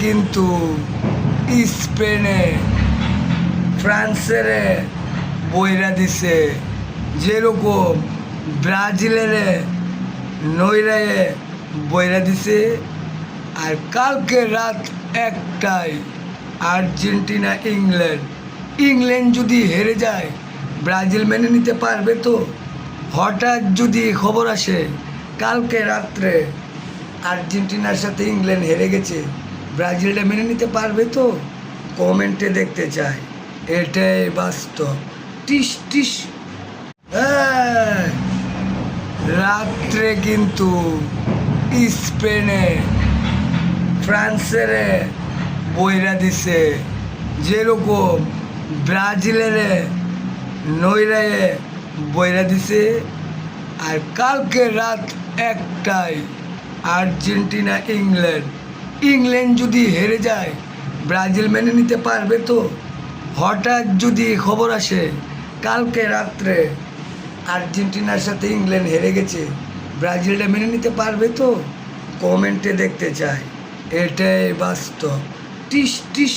কিন্তু স্পেনে ফ্রান্সের বইরা দিছে, যেরকম ব্রাজিলের নইরায়ে বইরা দিছে। আর কালকে রাত 1টায় আর্জেন্টিনা ইংল্যান্ড যদি হেরে যায়, ব্রাজিল মেনে নিতে পারবে তো? হঠাৎ যদি খবর আসে কালকে রাত্রে আর্জেন্টিনার সাথে ইংল্যান্ড হেরে গেছে, ব্রাজিলটা মেনে নিতে পারবে তো? কমেন্টে দেখতে চাই। এটাই বাস্তব। টিস টিস। হ্যাঁ, রাত্রে কিন্তু স্পেনে ফ্রান্সের বইরা দিছে, যেরকম ব্রাজিলের নইরায়ে বইরা দিছে। আর কালকে রাত 1টায় আর্জেন্টিনা ইংল্যান্ড যদি হেরে যায়, ব্রাজিল মেনে নিতে পারবে তো? হঠাৎ যদি খবর আসে কালকে রাত্রে আর্জেন্টিনার সাথে ইংল্যান্ড হেরে গেছে, ব্রাজিলটা মেনে নিতে পারবে তো? কমেন্টে দেখতে চাই। এটাই বাস্তব। টিস টিস।